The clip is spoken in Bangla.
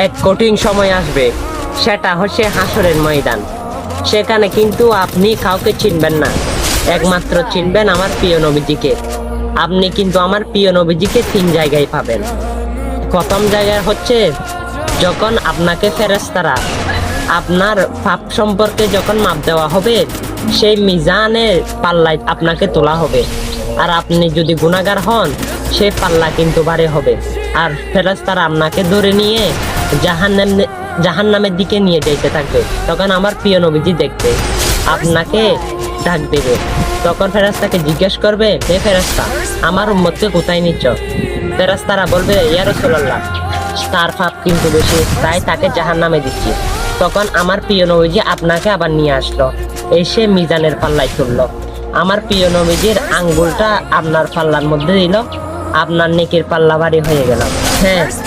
এক কঠিন সময় আসবে, সেটা হচ্ছে হাসরের ময়দান। সেখানে কিন্তু আপনি কাউকে চিনবেন না, একমাত্র চিনবেন আমার প্রিয় নবীজিকে। আপনি কিন্তু আমার প্রিয় নবীজিকে 3 জায়গায় পাবেন। প্রথম জায়গায় হচ্ছে যখন আপনাকে ফেরেশতারা আপনার পাপ সম্পর্কে যখন মাপ দেওয়া হবে, সেই মিজানের পাল্লায় আপনাকে তোলা হবে। আর আপনি যদি গুনাহগার হন, সেই পাল্লা কিন্তু ভারী হবে। আর ফেরেশতারা আপনাকে ধরে নিয়ে জাহান্নামের দিকে নিয়ে যেতে থাকবে। তখন আমার প্রিয় নবীজি দেখবে, আপনাকে ডাক দেবে। তখন ফেরেশতাকে জিজ্ঞেস করবে, হে ফেরেশতা, আমার উম্মতকে কোথায় নিচ্ছ? ফেরেশতারা বলবে, ইয়া রাসূলুল্লাহ, তার পাপ কিন্তু বেশি, তাই তাকে জাহান্নামে দিচ্ছি। তখন আমার প্রিয় নবীজি আপনাকে আবার নিয়ে আসলো, এসে মিজানের পাল্লায় তুললো। আমার প্রিয় নবীজির আঙ্গুলটা আপনার পাল্লার মধ্যে দিল, আপনার নেকির পাল্লা ভারী হয়ে গেল। হ্যাঁ,